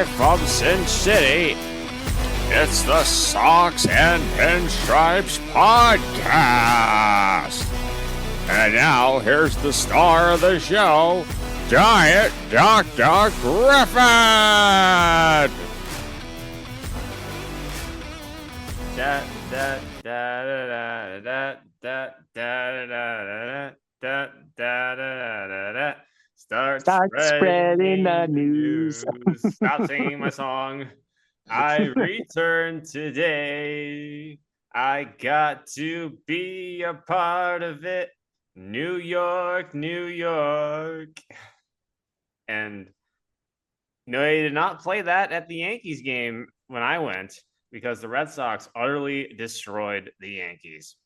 Live from Sin City, it's the Socks and Pinstripes Podcast. And now, here's the star of the show, Giant Dr. Griffin! Da, da, da, da, da, da, da, da, da, da, da, da. Start spreading the news. Stop singing my song. I returned today. I got to be a part of it. New York, New York. And no, they did not play that at the Yankees game when I went because the Red Sox utterly destroyed the Yankees.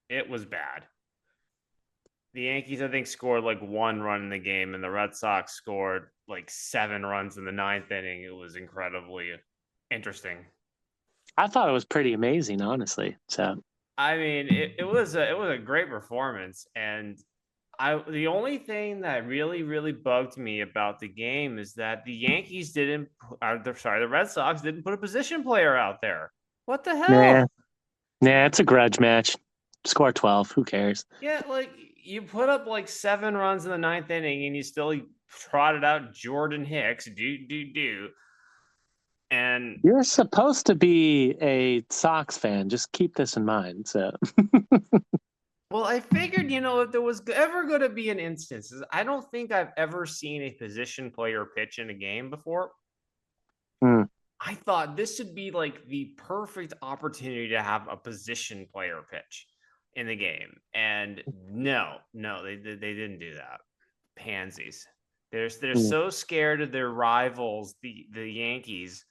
It was bad. The Yankees, I think, scored like one run in the game, and the Red Sox scored like 7 runs in the 9th inning. It was incredibly interesting. I thought it was pretty amazing, honestly. So, I mean, it was a great performance, and the only thing that really bugged me about the game is that the Yankees the Red Sox didn't put a position player out there. What the hell? Nah, it's a grudge match. Score 12. Who cares? Yeah, like you put up like 7 runs in the 9th inning, and you still trotted out Jordan Hicks. And you're supposed to be a Sox fan. Just keep this in mind. So, well, I figured, if there was ever going to be an instance, I don't think I've ever seen a position player pitch in a game before. I thought this would be like the perfect opportunity to have a position player pitch in the game. And no, they didn't do that. Pansies. They're so scared of their rivals, the Yankees,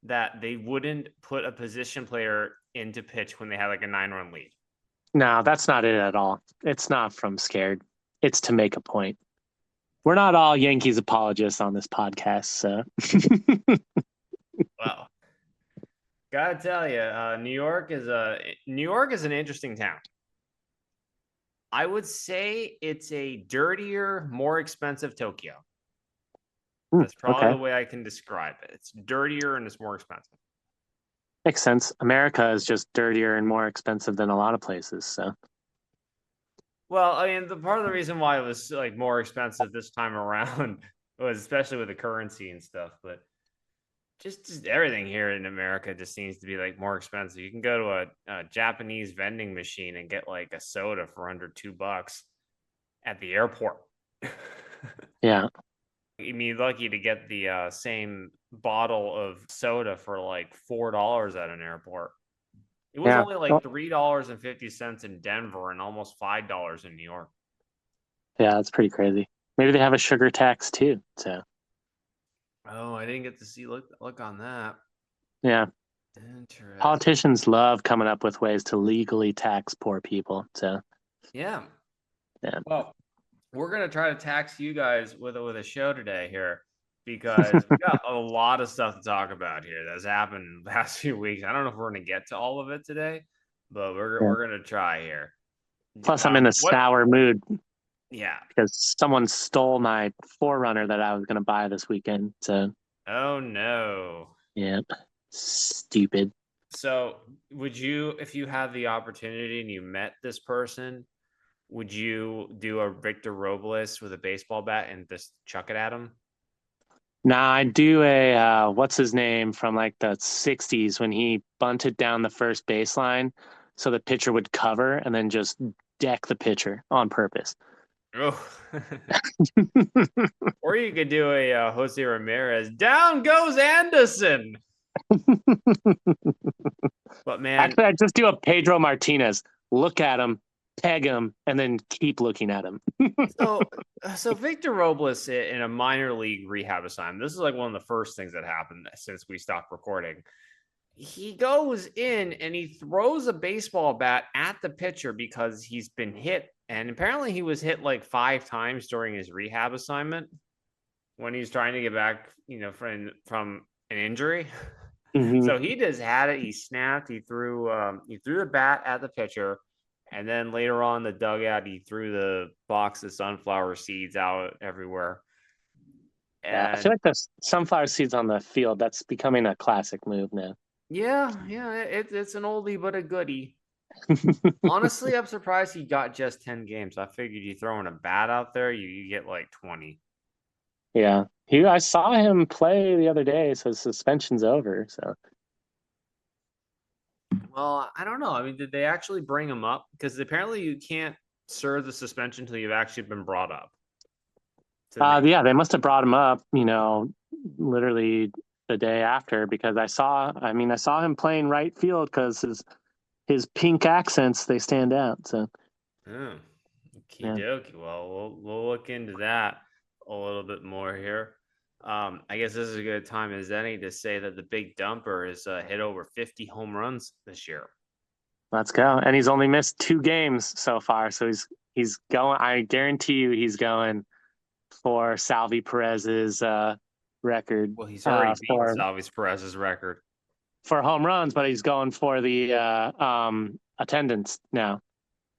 that they wouldn't put a position player into pitch when they had like a 9-run lead. No, that's not it at all. It's not from scared. It's to make a point. We're not all Yankees apologists on this podcast, so. Well, gotta tell you, New York is an interesting town. I would say it's a dirtier, more expensive Tokyo. That's probably the way I can describe it. It's dirtier and it's more expensive. Makes sense. America is just dirtier and more expensive than a lot of places. So, well, I mean, the part of the reason why it was like more expensive this time around was especially with the currency and stuff. But just everything here in America just seems to be like more expensive. You can go to a Japanese vending machine and get like a soda for under $2 at the airport. Yeah. You'd be lucky to get the same bottle of soda for like $4 at an airport. It was only like $3.50 in Denver and almost $5 in New York. Yeah, that's pretty crazy. Maybe they have a sugar tax too. So. Oh, I didn't get to see look on that. Yeah. Politicians love coming up with ways to legally tax poor people. So. Yeah. Well, we're gonna try to tax you guys with a show today here because we got a lot of stuff to talk about here that's happened in the past few weeks. I don't know if we're gonna get to all of it today, but we're gonna try here. Plus, I'm in a sour mood. Yeah, because someone stole my Forerunner that I was gonna buy this weekend. So. Oh no. Yeah. Stupid. So, would you, if you had the opportunity and you met this person? Would you do a Victor Robles with a baseball bat and just chuck it at him? Nah, I'd do a, what's his name from like the 60s when he bunted down the first baseline so the pitcher would cover and then just deck the pitcher on purpose. Oh. Or you could do a Jose Ramirez. Down goes Anderson. But man. Actually, I'd just do a Pedro Martinez. Look at him. Peg him and then keep looking at him. so Victor Robles in a minor league rehab assignment. This is like one of the first things that happened since we stopped recording. He goes in and he throws a baseball bat at the pitcher because he's been hit, and apparently he was hit like 5 times during his rehab assignment when he's trying to get back, from an injury. Mm-hmm. So he just had it. He snapped. He threw the bat at the pitcher. And then later on the dugout, he threw the box of sunflower seeds out everywhere. Yeah, I feel And like there's sunflower seeds on the field. That's becoming a classic move now. yeah, it's an oldie but a goodie. Honestly, I'm surprised he got just 10 games. I figured you throwing a bat out there, you get like 20. Yeah, I saw him play the other day, so his suspension's over. So Well, I don't know. I mean, did they actually bring him up? Because apparently you can't serve the suspension until you've actually been brought up to the major. yeah, they must have brought him up, literally the day after because I saw him playing right field because his pink accents they stand out. So Oh, okie yeah, dokie. Well, we'll look into that a little bit more here. I guess this is a good time as any to say that the big dumper has hit over 50 home runs this year. let's go. And he's only missed 2 games so far, so he's going. I guarantee you, he's going for Salvi Perez's record Well, he's already beaten for Salvis Perez's record. home runs, but he's going for the attendance now.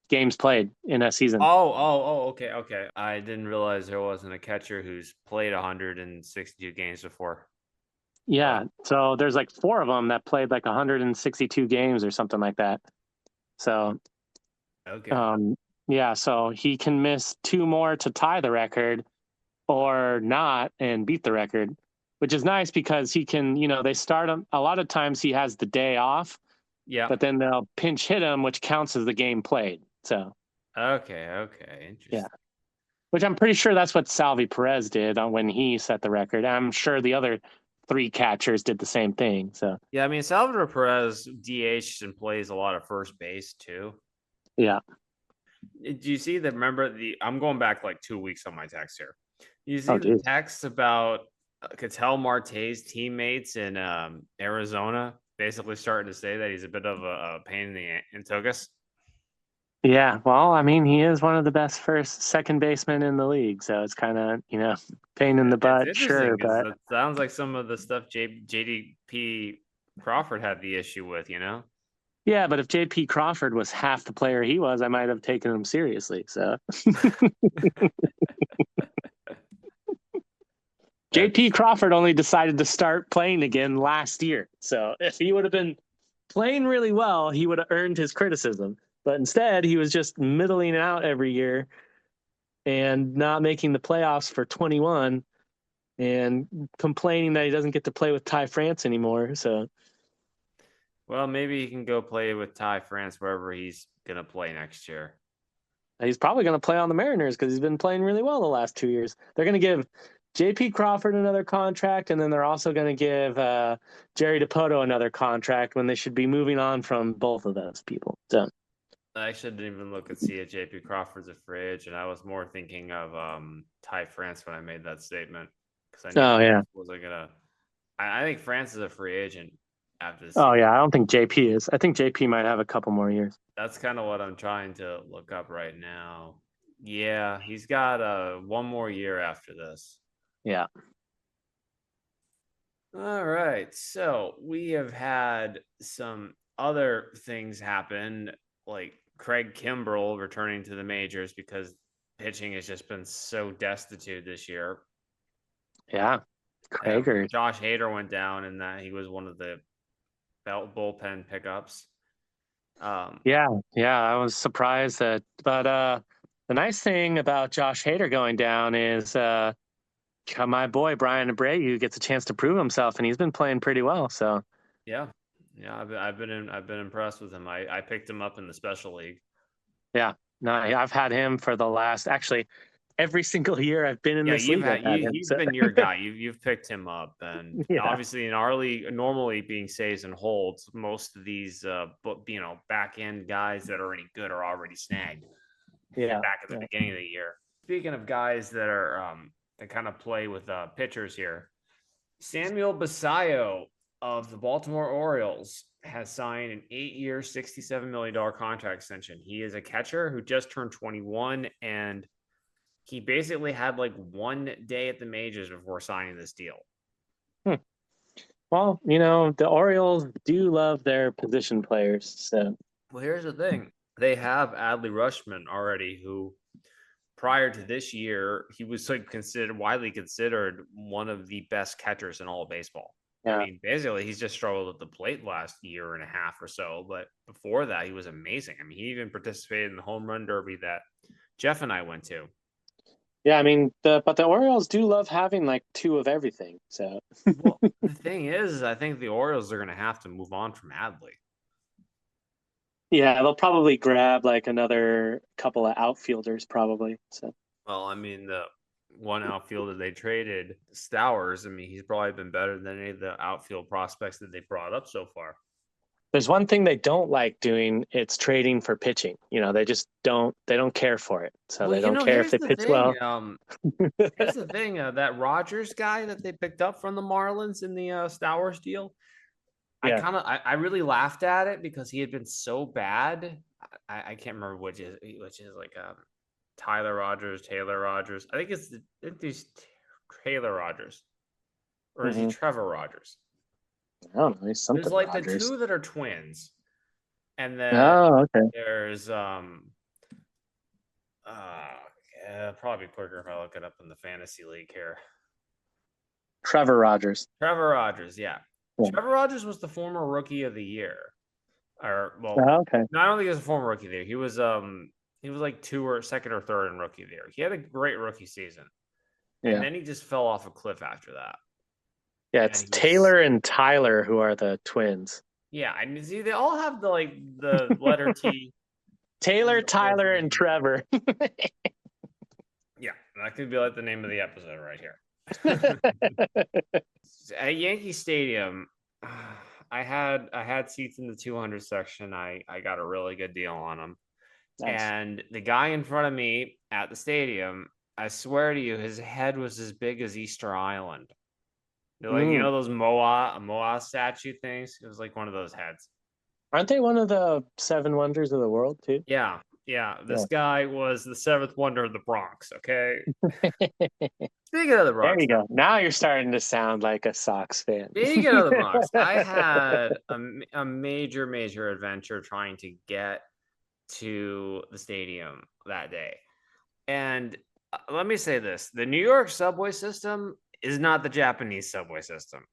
Games played in a season. Okay. I didn't realize there wasn't a catcher who's played 162 games before. But Yeah, so there's like 4 of them that played like 162 games or something like that. So, okay. um, yeah, so he can miss 2 more to tie the record or not and beat the record, which is nice because he can, they start him. A lot of times he has the day off, Yeah. but then they'll pinch hit him, which counts as the game played. So, Okay. yeah, Interesting. which I'm pretty sure that's what Salvi Perez did when he set the record. I'm sure the other 3 catchers did the same thing. So, Yeah, I mean Salvador Perez DH and plays a lot of first base too. yeah. Do you see the remember the I'm going back like 2 weeks on my text here. You see Oh, the geez. text about Cattell Marte's teammates in Arizona basically starting to say that he's a bit of a pain in Togus. Yeah, well, I mean, he is one of the best second basemen in the league, so it's kind of, pain in the It's butt, interesting sure, because but that sounds like some of the stuff JDP Crawford had the issue with. yeah, but if JP Crawford was half the player he was, I might have taken him seriously. So JP That's Crawford only decided to start playing again last year. So if he would have been playing really well, he would have earned his criticism. But instead, he was just middling out every year and not making the playoffs for 21 and complaining that he doesn't get to play with Ty France anymore. So well, maybe he can go play with Ty France wherever he's gonna play next year. he's probably going to play on the Mariners because he's been playing really well the last 2 years. They're going to give JP Crawford another contract, and then they're also going to give Jerry DePoto another contract when they should be moving on from both of those people. So, I actually didn't even look and see if JP Crawford's a free agent. I was more thinking of Ty France when I made that statement because I knew oh yeah, France wasn't gonna. I think France is a free agent after the oh season. yeah. I don't think JP is. I think JP might have a couple more years. That's kind of what I'm trying to look up right now. Yeah, he's got one more year after this. Yeah, All right. So we have had some other things happen, like Craig Kimbrell returning to the majors because pitching has just been so destitute this year. yeah. Kragers. Josh Hader went down, and that he was one of the belt bullpen pickups. Yeah, yeah. I was surprised that, but the nice thing about Josh Hader going down is my boy Brian Abreu gets a chance to prove himself, and he's been playing pretty well. So Yeah, yeah. I've been impressed with him. I picked him up in the special league. yeah, no, I've had him for the last actually every single year I've been in Yeah, this league. I've had him. he's So been your guy. You've picked him up, and yeah, obviously in our league, normally being saves and holds, most of these but back end guys that are any good are already snagged yeah, back at the yeah, beginning of the year. Speaking of guys that are that kind of play with pitchers here, Samuel Basayo of the Baltimore Orioles has signed an 8-year, $67 million contract extension. He is a catcher who just turned 21, and he basically had like one day at the majors before signing this deal. Hmm. Well, the Orioles do love their position players. So Well, here's the thing. They have Adley Rushman already, who prior to this year, he was like widely considered one of the best catchers in all of baseball. I Yeah. mean, basically, he's just struggled at the plate last year and a half or so. But before that, he was amazing. I mean, he even participated in the home run derby that Jeff and I went to. Yeah, I mean but the Orioles do love having like two of everything. So Well, the thing is, I think the Orioles are going to have to move on from Adley. yeah, they'll probably grab like another couple of outfielders probably. So Well, I mean, the one outfielder they traded, Stowers, I mean, he's probably been better than any of the outfield prospects that they brought up so far. there's one thing they don't like doing, it's trading for pitching. They don't care for it. So Well, they don't care if here's they the pitch thing. well. Here's the thing. That Rogers guy that they picked up from the Marlins in the Stowers deal, Yeah. I really laughed at it because he had been so bad. I can't remember which is like Tyler Rogers, Taylor Rogers. I think it's Taylor Rogers, or is he Hmm. Trevor Rogers? I don't know. He's There's something like the Rogers. two that are twins, and then Oh, okay. there's yeah, probably quicker if I look it up in the fantasy league here. Trevor Rogers. Trevor Rogers, yeah. Yeah. Trevor Rogers was the former rookie of the year. Or well, Oh, okay. no, I don't think he was a former rookie of the year. He was like second or third in rookie of the year. He had a great rookie season. And Yeah. then he just fell off a cliff after that. Yeah, And it's Taylor and Tyler who are the twins. yeah, I mean, see, they all have the letter T. Taylor, Tyler, and Trevor. Yeah, that could be like the name of the episode right here. At Yankee Stadium, I had seats in the 200 section. I got a really good deal on them. Nice. And the guy in front of me at the stadium, I swear to you, his head was as big as Easter Island. They're like, those Moa statue things? It was like one of those heads. Aren't they one of the seven wonders of the world too? Yeah. This guy was the seventh wonder of the Bronx. Okay. Speaking of the Bronx, there you go. Now you're starting to sound like a Sox fan. speaking of the Bronx, I had a major adventure trying to get to the stadium that day. And let me say this, the New York subway system is not the Japanese subway system.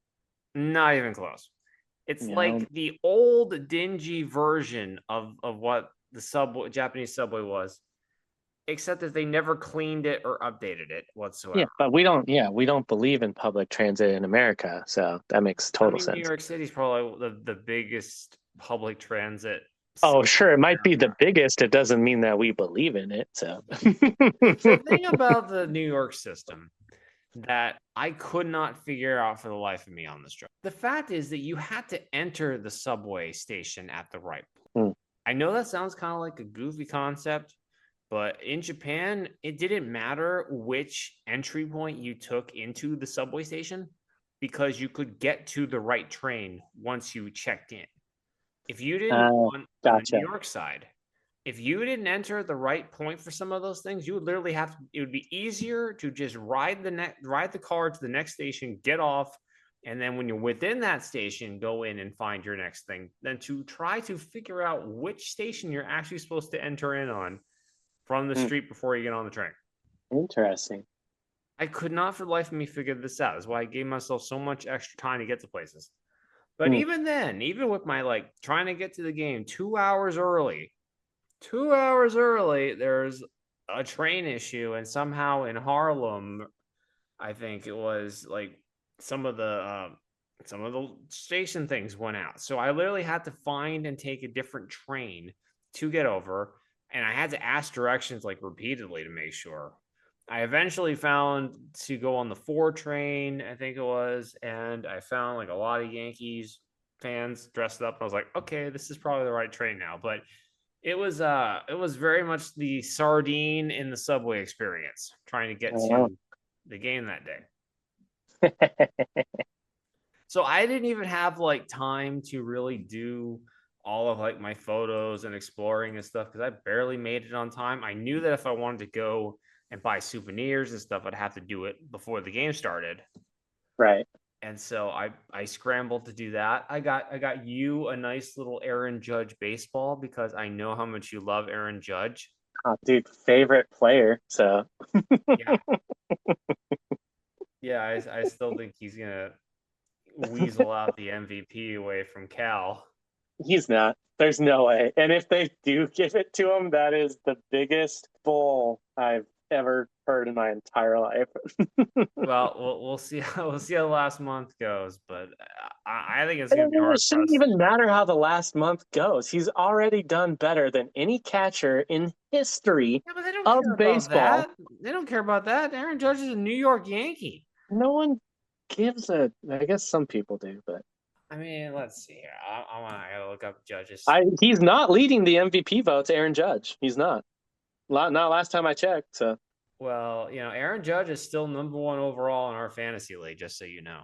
Not even close. It's like the old dingy version of what the Japanese subway was, except that they never cleaned it or updated it whatsoever. Yeah, but we don't believe in public transit in America, so that makes total sense. New York City is probably the biggest public transit. Oh, sure, it might be the biggest. It doesn't mean that we believe in it. So the thing about the New York system that I could not figure out for the life of me on this trip. The fact is that you had to enter the subway station at the right point. I know that sounds kind of like a goofy concept, but in Japan, it didn't matter which entry point you took into the subway station because you could get to the right train once you checked in. If you didn't on the New York side, if you didn't enter the right point for some of those things, you would literally it would be easier to just ride the car to the next station, get off, and then when you're within that station, go in and find your next thing than to try to figure out which station you're actually supposed to enter in on from the street before you get on the train. Interesting. I could not for the life of me figure this out. That's why I gave myself so much extra time to get to places. But even then, even with my trying to get to the game 2 hours early, there's a train issue, and somehow in Harlem, I think it was some of the station things went out. So I literally had to find and take a different train to get over, and I had to ask directions repeatedly to make sure. I eventually found to go on the 4 train, I think it was, and I found a lot of Yankees fans dressed up. I was like, okay, this is probably the right train now. But it was very much the sardine in the subway experience trying to get to the game that day. So I didn't even have time to really do all of my photos and exploring and stuff because I barely made it on time. I knew that if I wanted to go and buy souvenirs and stuff, I'd have to do it before the game started. Right. And so I scrambled to do that. I got you a nice little Aaron Judge baseball because I know how much you love Aaron Judge. Oh, dude, favorite player. So Yeah, yeah. I still think he's gonna weasel out the MVP away from Cal. he's not. There's no way. And if they do give it to him, that is the biggest bull I've ever heard in my entire life. Well, we'll see how we'll see how the last month goes, but I think it's gonna be It hard for shouldn't us. even matter how the last month goes. He's already done better than any catcher in history Yeah, but they don't of care about baseball. that. They don't care about that. Aaron Judge is a New York Yankee. No one gives a. I guess some people do, but I mean, let's see here. I gotta look up Judge's. he's not leading the MVP votes. Aaron Judge, he's not. Not last time I checked. So Well, Aaron Judge is still number one overall in our fantasy league, just so you know.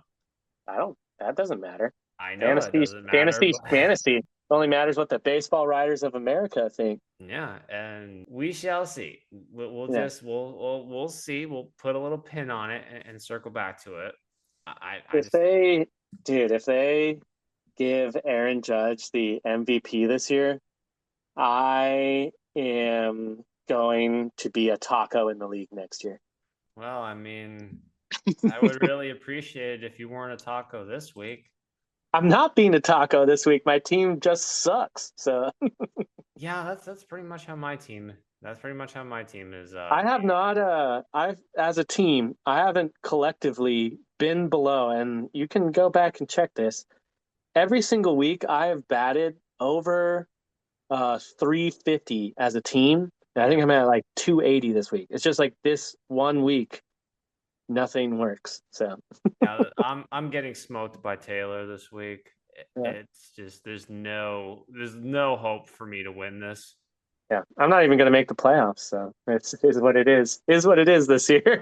I don't. That doesn't matter. I know that Fantasy, doesn't matter, fantasy, but fantasy. It only matters what the baseball writers of America think. yeah, and we shall see. We'll Yeah. just we'll see. We'll put a little pin on it and circle back to it. I If just they, dude, if they give Aaron Judge the MVP this year, I am going to be a taco in the league next year. well, I mean, I would really appreciate it if you weren't a taco this week. I'm not being a taco this week. My team just sucks. So Yeah, that's pretty much how my team. That's pretty much how my team is. I have not I've as a team, I haven't collectively been below, and you can go back and check this. Every single week I have batted over 350 as a team. And I Yeah. think I'm at like 280 this week. It's just like this one week, nothing works. So Yeah, I'm getting smoked by Taylor this week. yeah, It's just there's no hope for me to win this. yeah. I'm not even gonna make the playoffs, so it's is what it is. Is what it is this year.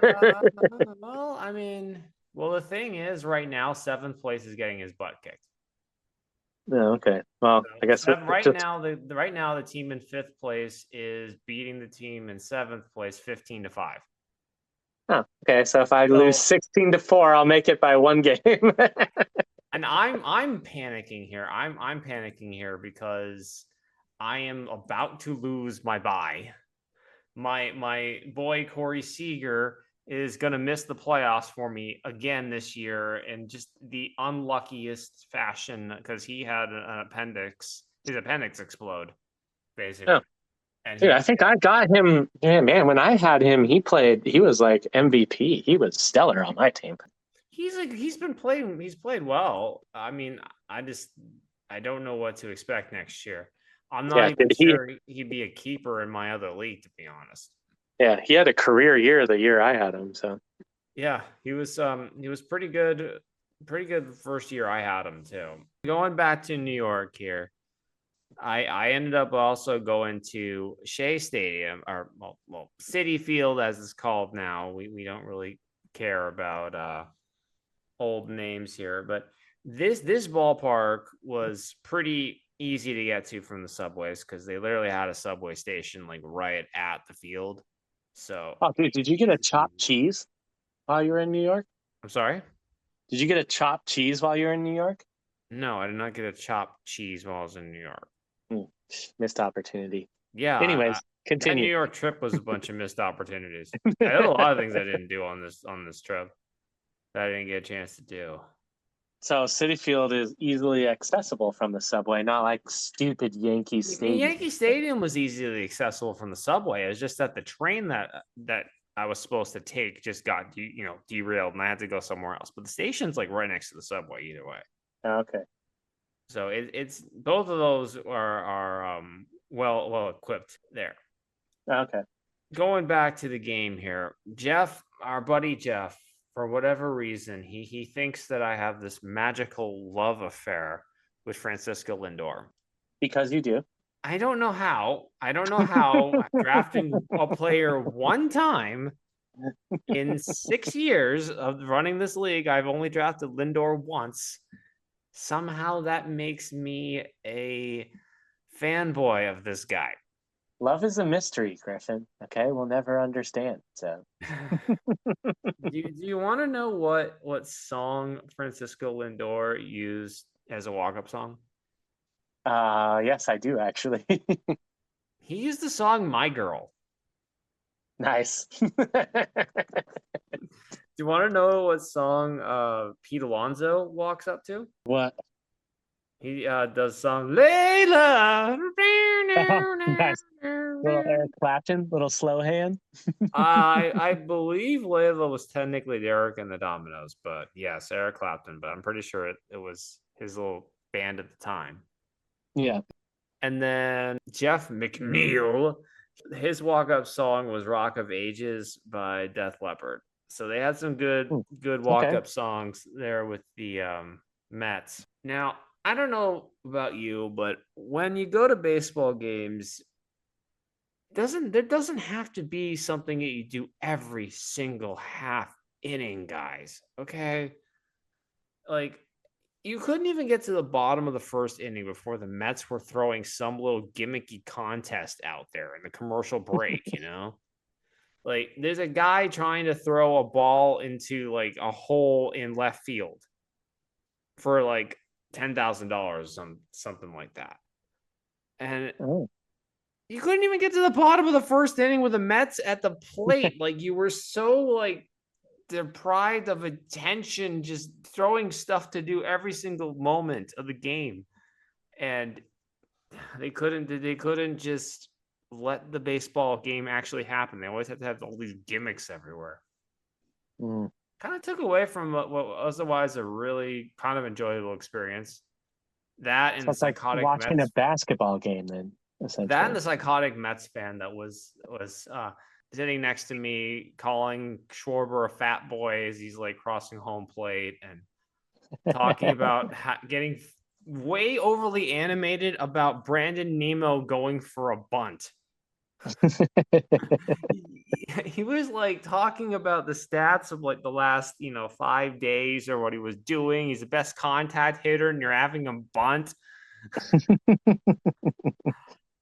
Well, I mean, the thing is, right now, seventh place is getting his butt kicked. Yeah, okay. Well, I guess it Right just now, the team in fifth place is beating the team in seventh place 15-5. oh, okay. So if I lose So 16-4, I'll make it by one game. and I'm panicking here. I'm panicking here because I am about to lose my bye. My boy Corey Seager is going to miss the playoffs for me again this year in just the unluckiest fashion because he had his appendix explode basically, Oh, and dude, I think I got him. Yeah, man, when I had him, he was like MVP. He was stellar on my team. he's played well. I mean, I don't know what to expect next year. I'm not Yeah, even dude, sure he'd be a keeper in my other league, to be honest. he had a career year the year I had him. So Yeah, he was pretty good the first year I had him too. Going back to New York here, I ended up also going to Shea Stadium or Citi Field as it's called now. We don't really care about old names here, but this ballpark was pretty easy to get to from the subways because they literally had a subway station like right at the field. So oh, dude, did you get a chopped cheese while you were in New York? I'm sorry. Did you get a chopped cheese while you were in New York? No, I did not get a chopped cheese while I was in New York. Hmm, missed opportunity. Yeah, Anyways, that New continue. York trip was a bunch of missed opportunities. I had a lot of things I didn't do on this trip that I didn't get a chance to do. So City Field is easily accessible from the subway, not like stupid Yankee Yankee Stadium. Stadium was easily accessible from the subway. It was just that the train that I was supposed to take just got derailed, and I had to go somewhere else. But the station's like right next to the subway either way. Okay. So it's both of those are well equipped there. Okay. Going back to the game here, Jeff, our buddy Jeff, for whatever reason, he thinks that I have this magical love affair with Francisco Lindor. Because you do. I don't know how. I don't know how drafting a player one time in 6 years of running this league, I've only drafted Lindor once. Somehow that makes me a fanboy of this guy. Love is a mystery, Griffin. Okay, we'll never understand. So, Do you want to know what song Francisco Lindor used as a walk-up song? yes, I do actually. He used the song "My Girl." Nice. Do you want to know what song Pete Alonso walks up to? What? He does song Layla. Oh, nice. Little Eric Clapton, little slow hand. I believe Layla was technically Derek and the Dominoes, but yes, Eric Clapton. But I'm pretty sure it was his little band at the time. Yeah. And then Jeff McNeil, his walk-up song was "Rock of Ages" by Def Leppard. So they had some good Okay. walk-up songs there with the Mets. Now, I don't know about you, but when you go to baseball games, there doesn't have to be something that you do every single half inning, guys. Okay? Like you couldn't even get to the bottom of the first inning before the Mets were throwing some little gimmicky contest out there in the commercial break, you know? Like there's a guy trying to throw a ball into like a hole in left field for like $10,000, something like that. And Oh. you couldn't even get to the bottom of the first inning with the Mets at the plate. Like you were so like deprived of attention, just throwing stuff to do every single moment of the game. And they couldn't just let the baseball game actually happen. They always had to have all these gimmicks everywhere. Mm. Kind of took away from what was otherwise a really kind of enjoyable experience. That and So the it's like psychotic watching a Mets basketball game, then, that and essentially. the psychotic Mets fan that was sitting next to me calling Schwarber a fat boy as he's like crossing home plate and talking about getting way overly animated about Brandon Nemo going for a bunt. He was like talking about the stats of like the last 5 days or what he was doing. He's the best contact hitter, and you're having him bunt.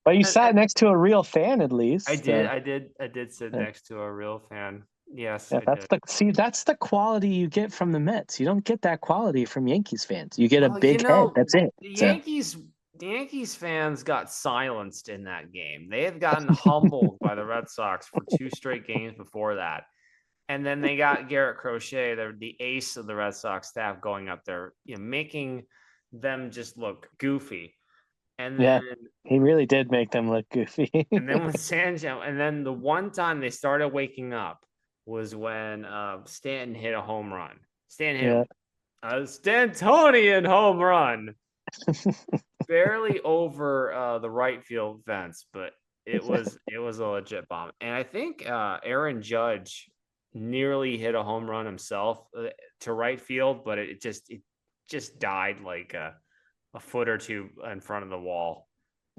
But you And sat next to a real fan, at I least. did, I did sit Yeah, next to a real fan. Yes, yeah, I did. that's the quality you get from the Mets. You don't get that quality from Yankees fans. You get a Well, big head. That's it. the So Yankees the Yankees fans got silenced in that game. They had gotten humbled by the Red Sox for two straight games before that. And then they got Garrett Crochet, the ace of the Red Sox staff, going up there, making them just look goofy. And yeah, then he really did make them look goofy. with Sancho, and then the one time they started waking up was when Stanton hit a home run. Stanton hit Yeah. a Stantonian home run, barely over the right field fence, but it was a legit bomb. And I think Aaron Judge nearly hit a home run himself to right field, but it just died like a foot or two in front of the wall.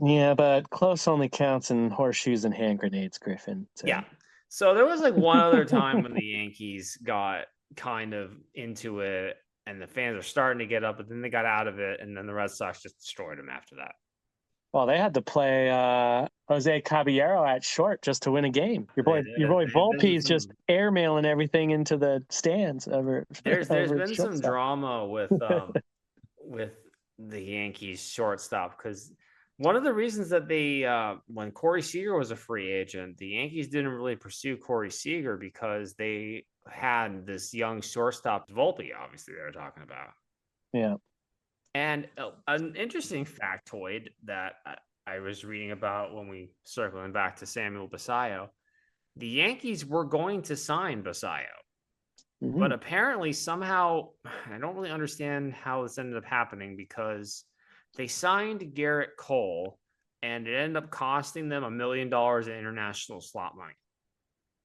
Yeah, but close only counts in horseshoes and hand grenades, Griffin. Yeah. So So there was like one other time when the Yankees got kind of into it and the fans are starting to get up, but then they got out of it, and then the Red Sox just destroyed them after that. well, they had to play Jose Caballero at short just to win a game. They Your did. boy There's been Volpe's just some airmailing everything into the stands over there's over been some shortstop. drama with the Yankees shortstop because one of the reasons that they when Corey Seager was a free agent, the Yankees didn't really pursue Corey Seager because they had this young shortstop Volpe, obviously they were talking about. Yeah. And an interesting factoid that I was reading about when we circling back to Samuel Basallo, the Yankees were going to sign Basallo, but Mhm. apparently somehow I don't really understand how this ended up happening because they signed Garrett Cole and it ended up costing them $1 million in international slot money.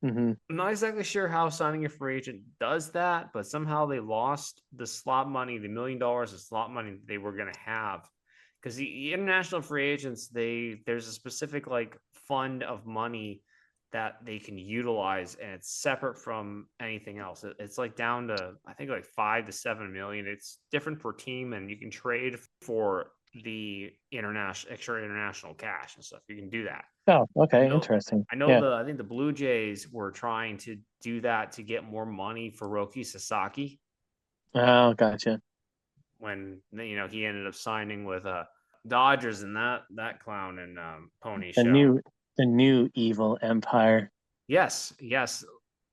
Mhm. I'm not exactly sure how signing a free agent does that, but somehow they lost the slot money, the $1 million of slot money that they were going to have. Because the international free agents, there's a specific like fund of money that they can utilize, and it's separate from anything else. It's like down to I think like 5 to 7 million. It's different per team, and you can trade for the international extra international cash and stuff. You can do that. Oh, I okay, know interesting. I know Yeah. the I think the Blue Jays were trying to do that to get more money for Roki Sasaki Oh, gotcha. when he ended up signing with Dodgers and that clown and pony The show. new the new evil empire. Yes, yes,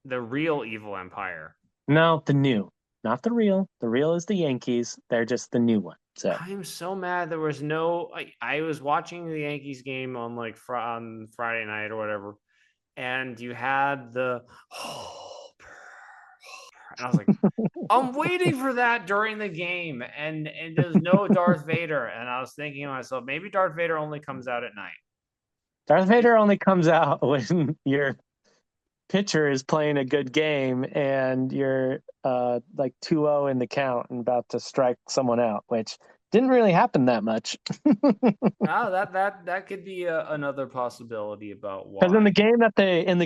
the real evil empire. No, the new, not the real. The real is the Yankees. They're just the new one. So, I'm so mad there was no. I was watching the Yankees game on like on Friday night or whatever, and you had the and I was like, I'm waiting for that during the game, and there's no Darth Vader, and I was thinking to myself, maybe Darth Vader only comes out at night. Darth Vader only comes out when your pitcher is playing a good game and you're like 2-0 in the count and about to strike someone out, which didn't really happen that much. Oh, that could be another possibility about Because why. in the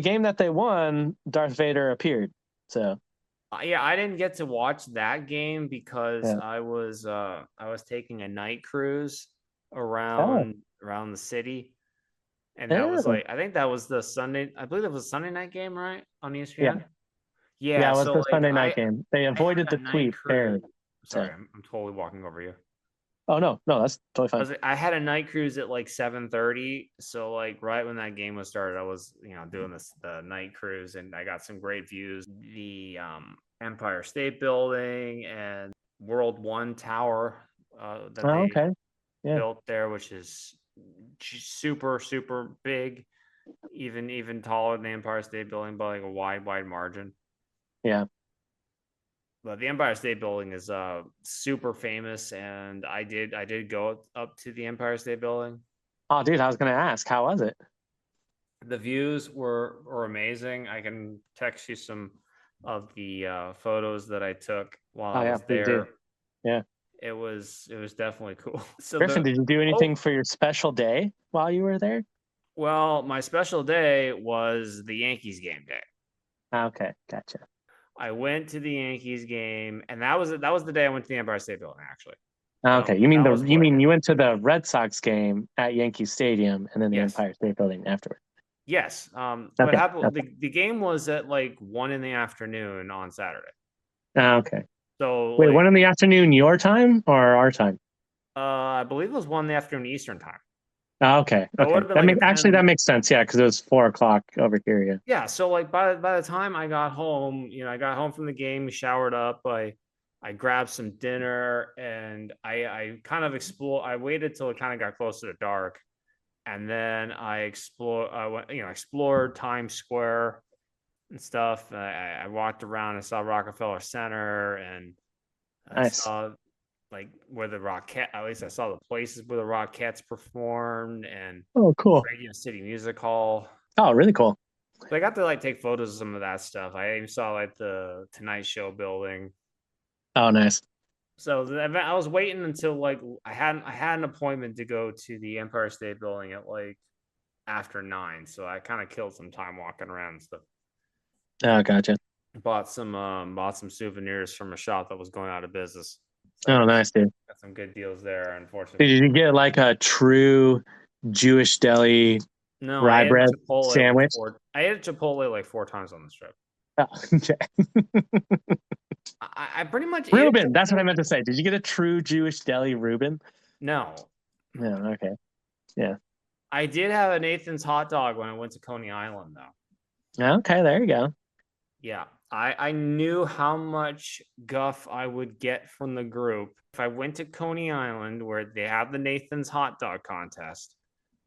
game that they won, Darth Vader appeared. So Yeah, I didn't get to watch that game because yeah. I was taking a night cruise Oh, around the city, and that was yeah. like I think that was the Sunday. I believe it was a Sunday night game, right, on Yeah. ESPN. Yeah, Yeah, it was so the like Sunday night game. They I had avoided a the night tweet cruise. barely. Sorry, So I'm totally walking over you. oh no, no, that's totally fine. I had a night cruise at like 7:30, so like right when that game was started, I was doing this the night cruise, and I got some great views. The Empire State Building and World One Tower that Oh, they okay. Yeah. built there, which is super big, even taller than the Empire State Building by like a wide margin. Yeah. But the Empire State Building is super famous, and I did go up to the Empire State Building. Oh dude, I was gonna ask, how was it? The views were amazing. I can text you some of the photos that I took while Oh I yeah, was please do. there. Yeah. It was definitely cool. So Griffin, the did you do anything oh for your special day while you were there? well, my special day was the Yankees game day. Okay, gotcha. I went to the Yankees game, and that was the day I went to the Empire State Building. Actually, so Okay, you mean that the was you quick. mean you went to the Red Sox game at Yankee Stadium and then the Yes, Empire State Building afterward. yes. What Okay, happened? okay, The game was at like 1 in the afternoon on Saturday. okay. So Wait, like 1 in the afternoon your time or our time? I believe it was 1 in the afternoon Eastern time. Okay, So it would okay. have been like a That 10. makes sense. Yeah, because it was 4 o'clock over here. Yeah. Yeah, so like by the time I got home, I got home from the game, showered up, I grabbed some dinner, and I kind of explore. I waited till it kind of got closer to dark, and then I went, explored Times Square and stuff. I walked around. I saw Rockefeller Center, and I Nice. saw like where the Rocket. At least I saw the places where the Rockettes performed, and Oh, cool. Radio City Music Hall. Oh, really cool. So I got to like take photos of some of that stuff. I even saw like the Tonight Show building. Oh, nice. So the event, I was waiting until like I had an appointment to go to the Empire State Building at like after 9. So I kind of killed some time walking around and stuff. Oh, gotcha. Bought some souvenirs from a shop that was going out of business. So Oh, nice, dude. got some good deals there. Did Unfortunately, you get like a true Jewish deli no, rye bread sandwich? I ate Chipotle like 4 times on this trip. Oh, okay. I pretty much ate Reuben, that's what I Chipotle. meant to say. Did you get a true Jewish deli Reuben? No, Yeah, okay. Yeah. I did have a Nathan's hot dog when I went to Coney Island, though. Okay, there you go. Yeah, I knew how much guff I would get from the group if I went to Coney Island, where they have the Nathan's hot dog contest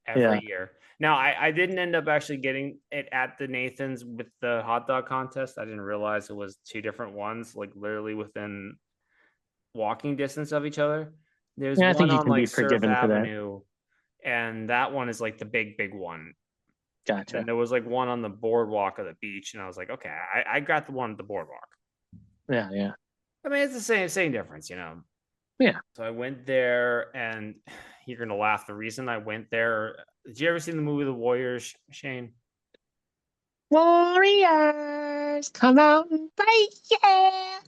Yeah. every year. Now, I didn't end up actually getting it at the Nathan's with the hot dog contest. I didn't realize it was two different ones, like literally within walking distance of each other. There's Yeah, I one think you on can like be Surf forgiven for that. Avenue, and that one is like the big one. Then Gotcha. there was like one on the boardwalk of the beach, and I was like, okay, I got the one at the boardwalk. Yeah, yeah. I mean, it's the same difference. Yeah. So I went there, and you're gonna laugh. The reason I went there, did you ever see the movie The Warriors, Shane? Warriors, come out and fight, yeah.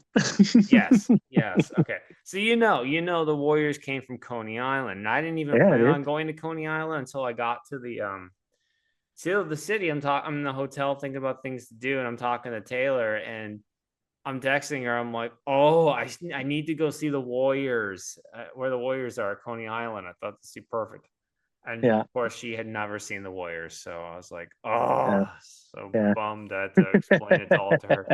Yes, yes. Okay, so the Warriors came from Coney Island, and I didn't even Yeah, plan dude. on going to Coney Island until I got to the city. I'm in the hotel thinking about things to do, and I'm talking to Taylor, and I'm texting her. I'm like, oh, I need to go see the Warriors, where the Warriors are at Coney Island. I thought this would be perfect. And Yeah. of course, she had never seen the Warriors, so I was like, Yeah. oh, so Yeah. bummed I had to explain it all to her.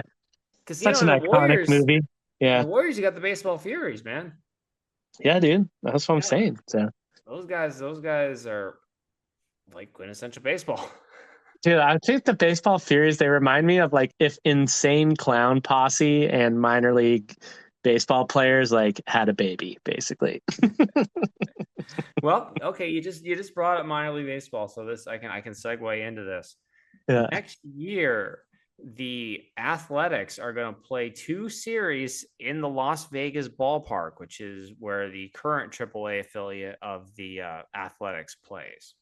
Because Such in an the iconic Warriors, movie. in Yeah. the Warriors, you got the baseball Furies, man. Yeah, dude. That's what I'm Yeah, saying. So, those guys are like quintessential baseball. dude, I think the baseball Furies, they remind me of like if Insane Clown Posse and minor league baseball players like had a baby, basically. Well, okay, you just brought up minor league baseball, so this I can segue into this. Yeah. Next year, the Athletics are going to play 2 series in the Las Vegas ballpark, which is where the current AAA affiliate of the Athletics plays.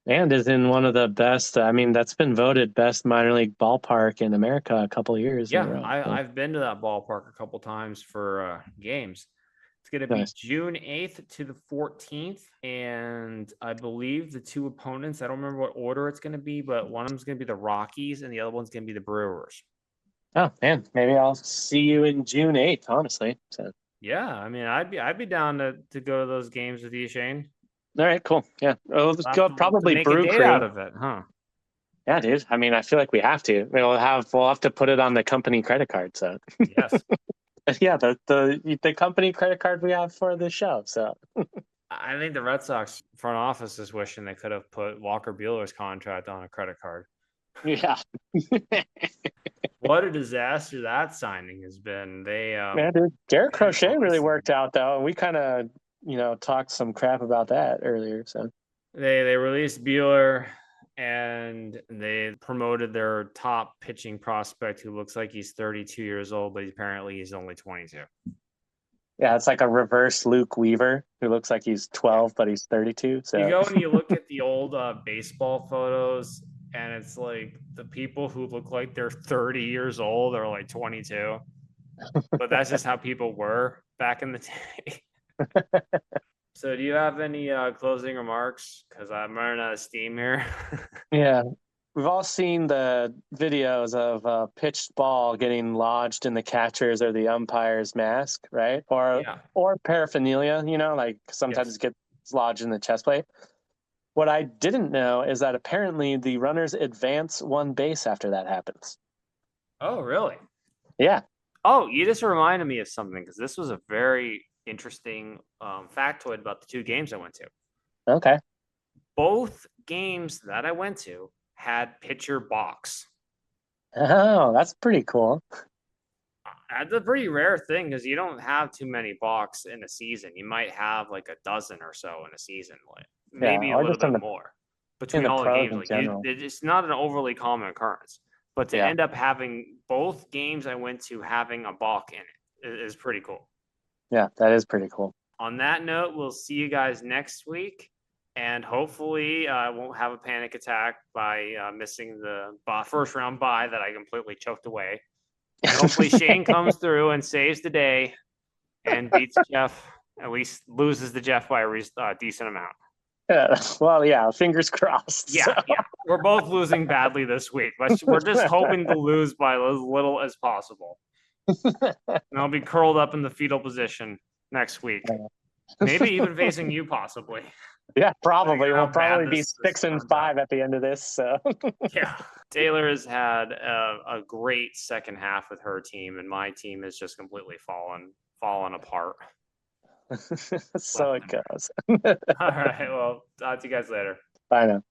And is in one of the best, I mean, that's been voted best minor league ballpark in America a couple years in a Yeah, row. I, So, I've been to that ballpark a couple times for games. It's going to be nice. June 8th to the 14th. And I believe the two opponents, I don't remember what order it's going to be, but one of them's going to be the Rockies and the other one's going to be the Brewers. Oh, man. Maybe I'll see you in June 8th, honestly. So, Yeah, I mean, I'd be down to go to those games with you, Shane. all right, cool. Yeah. Well, let's go To probably make a Brew date out Crew. of it, huh? Yeah, dude. I mean, I feel like we have to. We'll have to put it on the company credit card. So, Yes. yeah, the company credit card we have for the show. So, I think the Red Sox front office is wishing they could have put Walker Bueller's contract on a credit card. yeah. What a disaster that signing has been. Man, dude, Derek They Crochet really released worked out though, and we kind of, talked some crap about that earlier. So, they released Bueller and they promoted their top pitching prospect who looks like he's 32 years old, but apparently he's only 22. yeah, it's like a reverse Luke Weaver who looks like he's 12, but he's 32. You So, go and you look at the old baseball photos, and it's like the people who look like they're 30 years old are like 22. But that's just how people were back in the day. So, do you have any closing remarks? Because I'm running out of steam here. yeah, we've all seen the videos of a pitched ball getting lodged in the catcher's or the umpire's mask, right? Yeah. Or paraphernalia, like sometimes Yes. it gets lodged in the chest plate. What I didn't know is that apparently the runners advance one base after that happens. Oh, really? Yeah. Oh, you just reminded me of something because this was a very interesting factoid about the 2 games I went to. Okay. Both games that I went to had pitcher box. Oh, that's pretty cool. That's a pretty rare thing because you don't have too many balks in a season. You might have like a dozen or so in a season, like Yeah, maybe a or little just in bit the more in between the all the pros games. in Like general. it's not an overly common occurrence. But to Yeah. end up having both games I went to having a balk in it is pretty cool. Yeah, that is pretty cool. On that note, we'll see you guys next week. And hopefully, I won't have a panic attack by missing the first round bye that I completely choked away. And hopefully, Shane comes through and saves the day and beats Jeff, at least loses the Jeff by a decent amount. Yeah. Well, yeah, fingers crossed. So. Yeah. We're both losing badly this week. We're just hoping to lose by as little as possible. And I'll be curled up in the fetal position next week. Maybe even facing you, possibly. Yeah, probably. We'll How bad probably be this 6-5 at the end of this. So. Yeah. Taylor has had a great second half with her team, and my team has just completely fallen apart. So it goes. All right. Well, talk to you guys later. Bye now.